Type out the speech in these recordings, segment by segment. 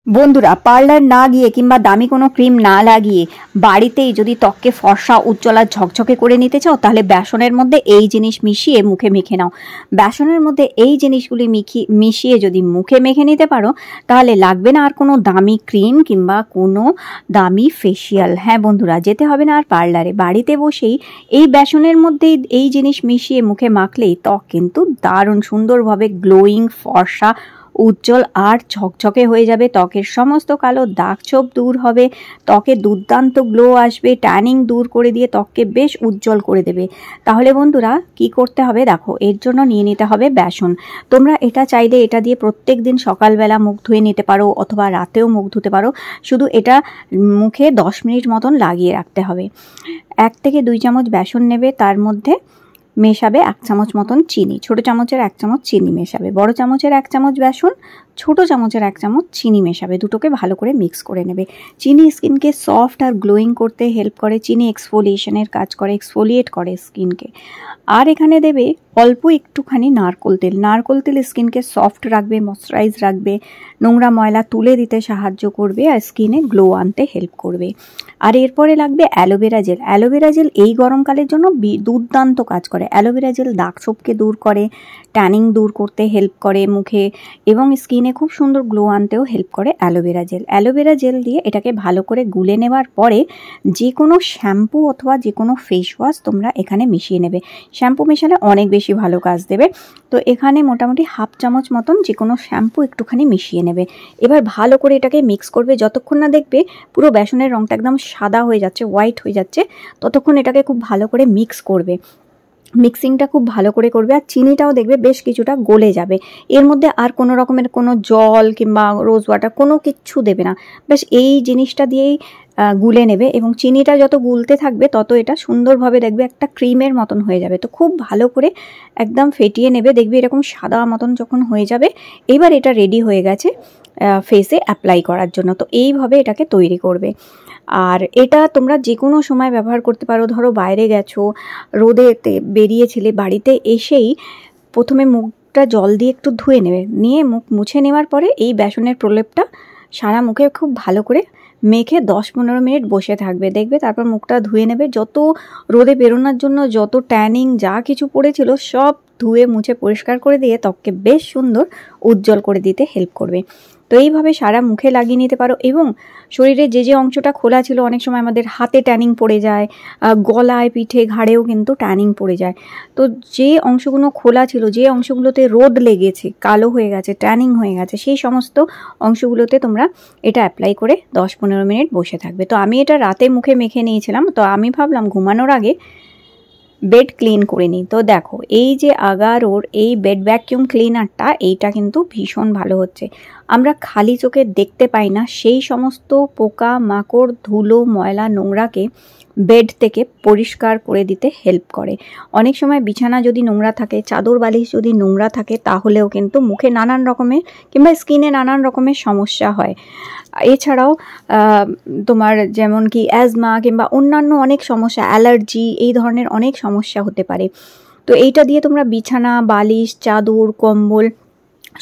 বন্ধুরা, পার্লার না গিয়ে কিংবা দামি কোনো ক্রিম না লাগিয়ে বাড়িতেই যদি ত্বককে ফর্সা, উজ্জ্বল আর ঝকঝকে করে নিতে চাও, তাহলে বেসনের মধ্যে এই জিনিস মিশিয়ে মুখে মেখে নাও। বেসনের মধ্যে এই জিনিসগুলি মিশিয়ে যদি মুখে মেখে নিতে পারো, তাহলে লাগবে না আর কোনো দামি ক্রিম কিংবা কোনো দামি ফেসিয়াল। হ্যাঁ বন্ধুরা, যেতে হবে না আর পার্লারে, বাড়িতে বসেই এই বেসনের মধ্যেই এই জিনিস মিশিয়ে মুখে মাখলেই ত্বক কিন্তু দারুণ সুন্দরভাবে গ্লোয়িং, ফর্সা, উজ্জ্বল আর ঝকঝকে হয়ে যাবে। ত্বকের সমস্ত কালো দাগ ছোপ দূর হবে, ত্বকে দুর্দান্ত গ্লো আসবে, ট্যানিং দূর করে দিয়ে ত্বককে বেশ উজ্জ্বল করে দেবে। তাহলে বন্ধুরা কি করতে হবে দেখো, এর জন্য নিয়ে নিতে হবে বেসন। তোমরা এটা চাইলে এটা দিয়ে প্রত্যেক দিন সকালবেলা মুখ ধুয়ে নিতে পারো অথবা রাতেও মুখ ধুতে পারো। শুধু এটা মুখে 10 মিনিট মতন লাগিয়ে রাখতে হবে। 1 থেকে 2 চামচ বেসন নেবে, তার মধ্যে মেশাবে 1 চামচ মতন চিনি। ছোট চামচের 1 চামচ চিনি মেশাবে, বড় চামচের 1 চামচ বেসন, ছোট চামচের 1 চামচ চিনি মেশাবে। দুটোকে ভালো করে মিক্স করে নেবে। চিনি স্কিনকে সফট আর গ্লোয়িং করতে হেল্প করে। চিনি এক্সফোলিয়েশনের কাজ করে, এক্সফোলিয়েট করে স্কিনকে। আর এখানে দেবে অল্প একটুখানি নারকোল তেল। নারকোল তেল স্কিনকে সফট রাখবে, ময়শ্চারাইজ রাখবে, নোংরা ময়লা তুলে দিতে সাহায্য করবে আর স্কিনে গ্লো আনতে হেল্প করবে। আর এরপরে লাগবে অ্যালোভেরা জেল। অ্যালোভেরা জেল এই গরমকালের জন্য দুর্দান্ত কাজ করে। অ্যালোভেরা জেল দাগ ছোপকে দূর করে, ট্যানিং দূর করতে হেল্প করে মুখে, এবং স্কিনে খুব সুন্দর গ্লো আনতেও হেল্প করে অ্যালোভেরা জেল। অ্যালোভেরা জেল দিয়ে এটাকে ভালো করে গুলে নেওয়ার পরে যে কোনো শ্যাম্পু অথবা যে কোনো ফেস ওয়াশ তোমরা এখানে মিশিয়ে নেবে। শ্যাম্পু মেশালে অনেক বেশি ভালো কাজ দেবে। তো এখানে মোটামুটি 1/2 চামচ মতন যে কোনো শ্যাম্পু একটুখানি মিশিয়ে নেবে। এবার ভালো করে এটাকে মিক্স করবে। যতক্ষণ না দেখবে পুরো বেসনের রঙটা একদম সাদা হয়ে যাচ্ছে, হোয়াইট হয়ে যাচ্ছে, ততক্ষণ এটাকে খুব ভালো করে মিক্স করবে। মিক্সিংটা খুব ভালো করে করবে। আর চিনিটাও দেখবে বেশ কিছুটা গলে যাবে। এর মধ্যে আর কোনো রকমের কোনো জল কিংবা রোজ ওয়াটার কোনো কিচ্ছু দেবে না, বেশ এই জিনিসটা দিয়েই গুলে নেবে। এবং চিনিটা যত গুলতে থাকবে তত এটা সুন্দরভাবে দেখবে একটা ক্রিমের মতন হয়ে যাবে। তো খুব ভালো করে একদম ফেটিয়ে নেবে, দেখবে এরকম সাদা মতন যখন হয়ে যাবে, এবার এটা রেডি হয়ে গেছে ফেসে অ্যাপ্লাই করার জন্য। তো এইভাবে এটাকে তৈরি করবে। আর এটা তোমরা যে কোনো সময় ব্যবহার করতে পারো। ধরো বাইরে গেছো, রোদেতে বেরিয়েছিলে, বাড়িতে এসেই প্রথমে মুখটা জল দিয়ে একটু ধুয়ে নেবে, নিয়ে মুখ মুছে নেওয়ার পরে এই বেসনের প্রলেপটা সারা মুখে খুব ভালো করে মেখে 10-15 মিনিট বসে থাকবে। দেখবে তারপর মুখটা ধুয়ে নেবে। যত রোদে বেরোনোর জন্য যত ট্যানিং যা কিছু পড়েছিল সব ধুয়ে মুছে পরিষ্কার করে দিয়ে ত্বককে বেশ সুন্দর উজ্জ্বল করে দিতে হেল্প করবে। তো এইভাবে সারা মুখে লাগিয়ে নিতে পারো। এবং শরীরে যে যে অংশটা খোলা ছিল, অনেক সময় আমাদের হাতে ট্যানিং পড়ে যায়, গলায়, পিঠে, ঘাড়েও কিন্তু ট্যানিং পড়ে যায়। তো যে অংশগুলো খোলা ছিল, যে অংশগুলোতে রোদ লেগেছে, কালো হয়ে গেছে, ট্যানিং হয়ে গেছে, সেই সমস্ত অংশগুলোতে তোমরা এটা অ্যাপ্লাই করে 10-15 মিনিট বসে থাকবে। তো আমি এটা রাতে মুখে মেখে নিয়েছিলাম। তো আমি ভাবলাম ঘুমানোর আগে বেড ক্লিন করে নিই। তো দেখো এই যে আগারোর এই বেড ভ্যাকিউম ক্লিনারটা, এইটা কিন্তু ভীষণ ভালো হচ্ছে। আমরা খালি চোখে দেখতে পাই না সেই সমস্ত পোকা মাকড়, ধুলো, ময়লা, নোংরাকে বেড থেকে পরিষ্কার করে দিতে হেল্প করে। অনেক সময় বিছানা যদি নোংরা থাকে, চাদর বালিশ যদি নোংরা থাকে, তাহলেও কিন্তু মুখে নানান রকমের কিংবা স্কিনে নানান রকমের সমস্যা হয়। এছাড়াও তোমার যেমন কি অ্যাজমা কিংবা অন্যান্য অনেক সমস্যা, অ্যালার্জি, এই ধরনের অনেক সমস্যা হতে পারে। তো এইটা দিয়ে তোমরা বিছানা, বালিশ, চাদর, কম্বল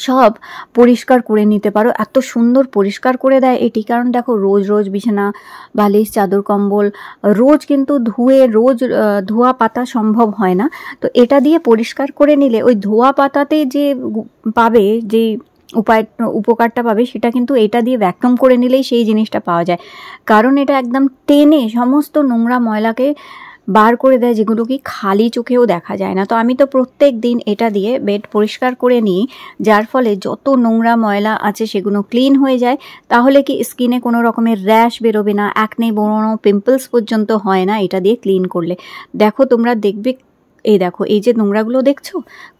সব পরিষ্কার করে নিতে পারো। এত সুন্দর পরিষ্কার করে দেয় এটি। কারণ দেখো রোজ রোজ বিছানা, বালিশ, চাদর, কম্বল রোজ কিন্তু রোজ ধোয়া পাতা সম্ভব হয় না। তো এটা দিয়ে পরিষ্কার করে নিলে ওই ধোয়া পাতাতে যে পাবে, যে উপকারটা পাবে, সেটা কিন্তু এটা দিয়ে ভ্যাকুয়াম করে নিলেই সেই জিনিসটা পাওয়া যায়। কারণ এটা একদম টেনে সমস্ত নোংরা ময়লাকে বার করে দেয়, যেগুলো কি খালি চোখেও দেখা যায় না। তো আমি তো প্রত্যেক দিন এটা দিয়ে বেড পরিষ্কার করে নিই, যার ফলে যত নোংরা ময়লা আছে সেগুলো ক্লিন হয়ে যায়। তাহলে কি স্কিনে কোনো রকমের র্যাশ বেরোবে না, একনে, বড় পিম্পলস পর্যন্ত হয় না এটা দিয়ে ক্লিন করলে। দেখো তোমরা দেখবে, এই দেখো এই যে নোংরাগুলো দেখছো,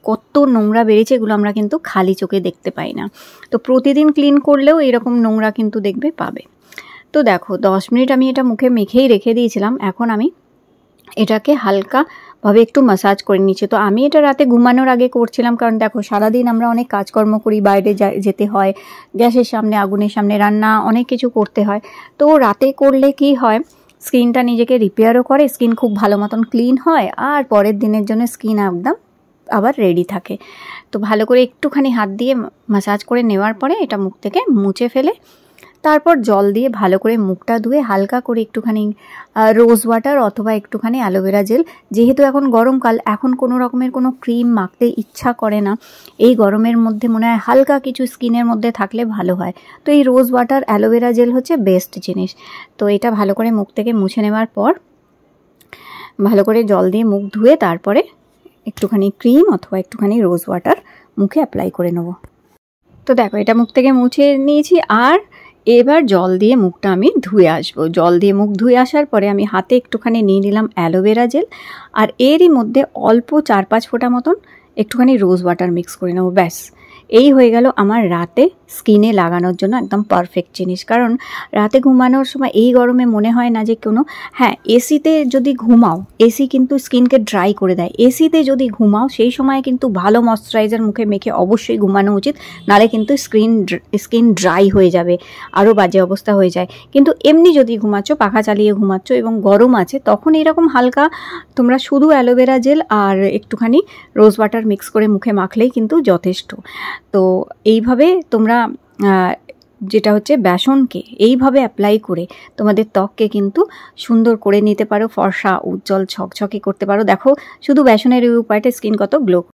কত নোংরা বেড়েছে, এগুলো আমরা কিন্তু খালি চোখে দেখতে পাই না। তো প্রতিদিন ক্লিন করলেও এরকম নোংরা কিন্তু দেখবে পাবে। তো দেখো 10 মিনিট আমি এটা মুখে মেখেই রেখে দিয়েছিলাম। এখন আমি এটাকে হালকাভাবে একটু ম্যাসাজ করে নিচ্ছি। তো আমি এটা রাতে ঘুমানোর আগে করছিলাম, কারণ দেখো সারাদিন আমরা অনেক কাজকর্ম করি, বাইরে যেতে হয়, গ্যাসের সামনে, আগুনের সামনে রান্না, অনেক কিছু করতে হয়। তো রাতে করলে কি হয়, স্কিনটা নিজেকে রিপেয়ারও করে, স্কিন খুব ভালো মতন ক্লিন হয়, আর পরের দিনের জন্য স্কিন একদম আবার রেডি থাকে। তো ভালো করে একটুখানি হাত দিয়ে ম্যাসাজ করে নেওয়ার পরে এটা মুখ থেকে মুছে ফেলে তারপর জল দিয়ে ভালো করে মুখটা ধুয়ে হালকা করে একটুখানি রোজ ওয়াটার অথবা একটুখানি অ্যালোভেরা জেল, যেহেতু এখন গরমকাল, এখন কোনো রকমের কোনো ক্রিম মাখতে ইচ্ছা করে না, এই গরমের মধ্যে মনে হয় হালকা কিছু স্কিনের মধ্যে থাকলে ভালো হয়। তো এই রোজ ওয়াটার অ্যালোভেরা জেল হচ্ছে বেস্ট জিনিস। তো এটা ভালো করে মুখ থেকে মুছে নেওয়ার পর ভালো করে জল দিয়ে মুখ ধুয়ে তারপরে একটুখানি ক্রিম অথবা একটুখানি রোজ ওয়াটার মুখে অ্যাপ্লাই করে নেব। তো দেখো এটা মুখ থেকে মুছে নিয়েছি, আর এবার জল দিয়ে মুখটা আমি ধুয়ে আসবো। জল দিয়ে মুখ ধুয়ে আসার পরে আমি হাতে একটুখানি নিয়ে নিলাম অ্যালোভেরা জেল, আর এরই মধ্যে অল্প 4-5 ফোঁটা মতন একটুখানি রোজ ওয়াটার মিক্স করে নেবো। ব্যাস, এই হয়ে গেল আমার রাতে স্কিনে লাগানোর জন্য একদম পারফেক্ট জিনিস। কারণ রাতে ঘুমানোর সময় এই গরমে মনে হয় না যে কোনো, হ্যাঁ এসিতে যদি ঘুমাও, এসি কিন্তু স্কিনকে ড্রাই করে দেয়। এসিতে যদি ঘুমাও সেই সময় কিন্তু ভালো ময়শ্চারাইজার মুখে মেখে অবশ্যই ঘুমানো উচিত, নালে কিন্তু স্কিন ড্রাই হয়ে যাবে, আরও বাজে অবস্থা হয়ে যায়। কিন্তু এমনি যদি ঘুমাচ্ছ, পাখা চালিয়ে ঘুমাচ্ছ এবং গরম আছে, তখন এরকম হালকা তোমরা শুধু অ্যালোভেরা জেল আর একটুখানি রোজ ওয়াটার মিক্স করে মুখে মাখলেই কিন্তু যথেষ্ট। তো এইভাবে তোমরা যেটা হচ্ছে বেসনকে এইভাবে অ্যাপ্লাই করে তোমাদের ত্বককে কিন্তু সুন্দর করে নিতে পারো, ফর্সা উজ্জ্বল ঝকঝকে করতে পারো। দেখো শুধু বেসনের এই উপায়টা স্কিন কত গ্লো